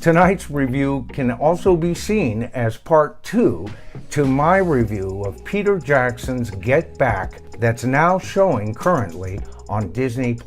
Tonight's review can also be seen as part 2 to my review of Peter Jackson's Get Back that's now showing currently on Disney+.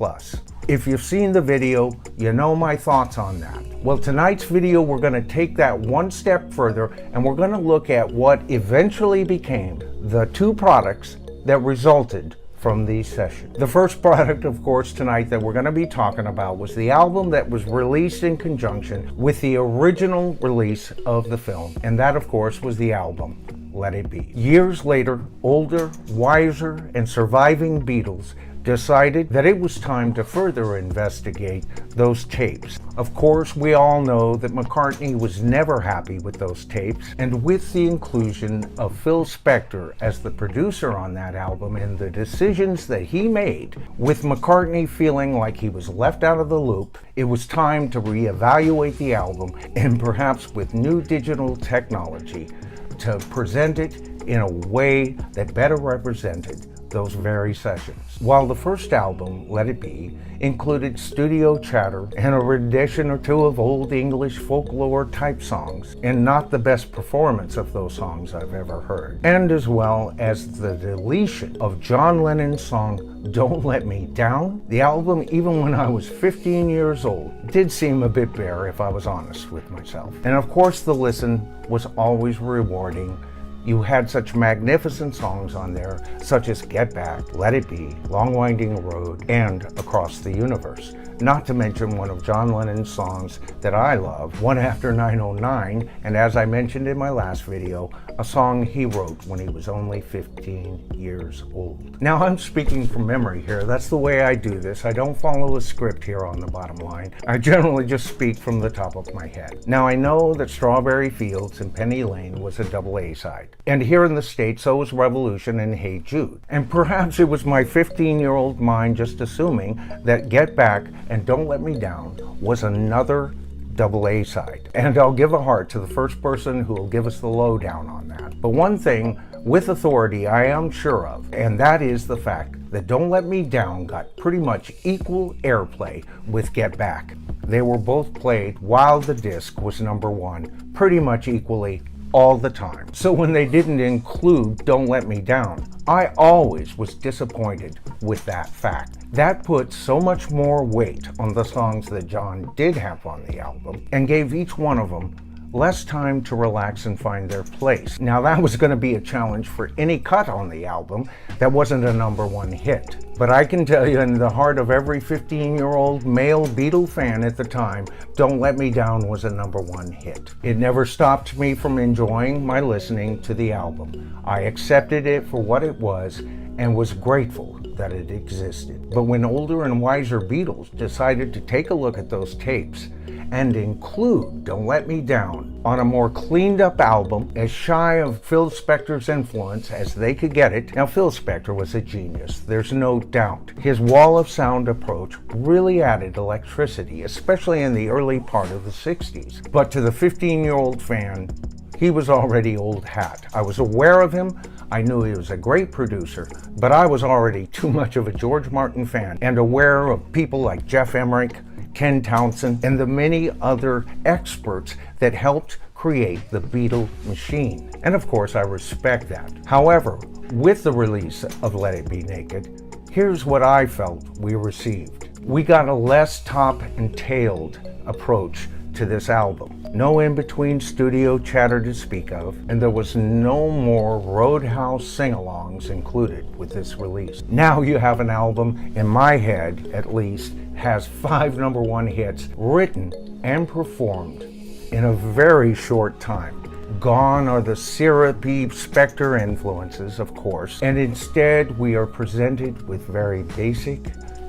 If you've seen the video, you know my thoughts on that. Well, tonight's video, we're going to take that one step further and we're going to look at what eventually became the two products that resulted from these sessions. The first product, of course, tonight that we're going to be talking about was the album that was released in conjunction with the original release of the film, and that, of course, was the album Let It Be. Years later, older, wiser, and surviving Beatles decided that it was time to further investigate those tapes. Of course, we all know that McCartney was never happy with those tapes, and with the inclusion of Phil Spector as the producer on that album and the decisions that he made, with McCartney feeling like he was left out of the loop, it was time to reevaluate the album and perhaps with new digital technology to present it in a way that better represented those very sessions. While the first album, Let It Be, included studio chatter and a rendition or two of old English folklore type songs, and not the best performance of those songs I've ever heard, and as well as the deletion of John Lennon's song Don't Let Me Down, the album, even when I was 15 years old, did seem a bit bare if I was honest with myself. And of course the listen was always rewarding. You had such magnificent songs on there, such as Get Back, Let It Be, Long Winding Road, and Across the Universe. Not to mention one of John Lennon's songs that I love, One After 909, and as I mentioned in my last video, a song he wrote when he was only 15 years old. Now I'm speaking from memory here. That's the way I do this. I don't follow a script here on the bottom line. I generally just speak from the top of my head. Now I know that Strawberry Fields and Penny Lane was a double A side. And here in the States, so was Revolution and Hey Jude. And perhaps it was my 15-year-old mind just assuming that Get Back and Don't Let Me Down was another double A side. And I'll give a heart to the first person who will give us the lowdown on that. But one thing with authority I am sure of, and that is the fact that Don't Let Me Down got pretty much equal airplay with Get Back. They were both played while the disc was #1, pretty much equally all the time. So when they didn't include Don't Let Me Down, I always was disappointed with that fact. That put so much more weight on the songs that John did have on the album and gave each one of them less time to relax and find their place. Now that was going to be a challenge for any cut on the album that wasn't a #1 hit. But I can tell you, in the heart of every 15-year-old male Beatle fan at the time, Don't Let Me Down was a #1 hit. It never stopped me from enjoying my listening to the album. I accepted it for what it was and was grateful that it existed. But when older and wiser Beatles decided to take a look at those tapes and include Don't Let Me Down on a more cleaned up album, as shy of Phil Spector's influence as they could get it. Now Phil Spector was a genius, there's no doubt. His wall of sound approach really added electricity, especially in the early part of the 60s. But to the 15-year-old fan, he was already old hat. I was aware of him, I knew he was a great producer, but I was already too much of a George Martin fan and aware of people like Jeff Emmerich, Ken Townsend, and the many other experts that helped create the Beatle machine. And of course, I respect that. However, with the release of Let It Be Naked, here's what I felt we received. We got a less top and tailed approach to this album. No in-between studio chatter to speak of, and there was no more Roadhouse sing-alongs included with this release. Now you have an album, in my head at least, has 5 #1 hits written and performed in a very short time. Gone are the syrupy Spector influences, of course, and instead we are presented with very basic,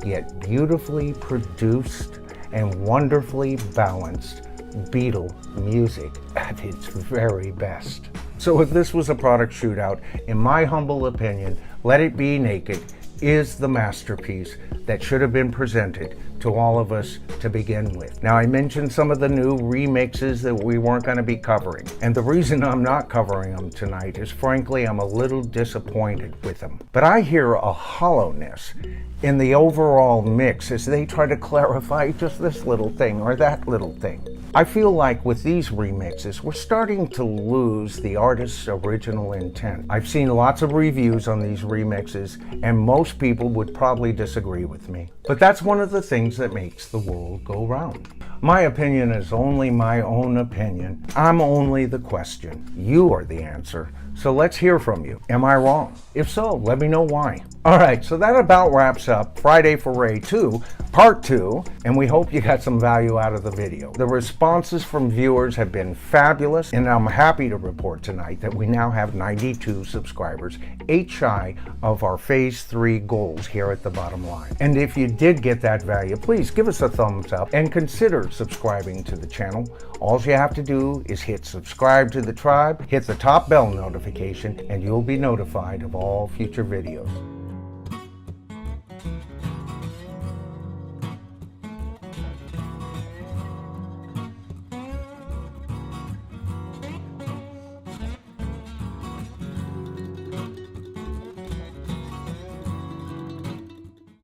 yet beautifully produced and wonderfully balanced Beatle music at its very best. So if this was a product shootout, in my humble opinion, Let It Be Naked is the masterpiece that should have been presented to all of us to begin with. Now, I mentioned some of the new remixes that we weren't going to be covering, and the reason I'm not covering them tonight is frankly I'm a little disappointed with them. But I hear a hollowness in the overall mix as they try to clarify just this little thing or that little thing. I feel like with these remixes, we're starting to lose the artist's original intent. I've seen lots of reviews on these remixes, and most people would probably disagree with me. But that's one of the things that makes the world go round. My opinion is only my own opinion. I'm only the question. You are the answer. So let's hear from you. Am I wrong? If so, let me know why. All right, so that about wraps up Friday for Ray 2, Part 2, and we hope you got some value out of the video. The responses from viewers have been fabulous, and I'm happy to report tonight that we now have 92 subscribers, 8 shy of our Phase 3 goals here at the bottom line. And if you did get that value, please give us a thumbs up and consider subscribing to the channel. All you have to do is hit subscribe to the tribe, hit the top bell notification, and you'll be notified of all future videos.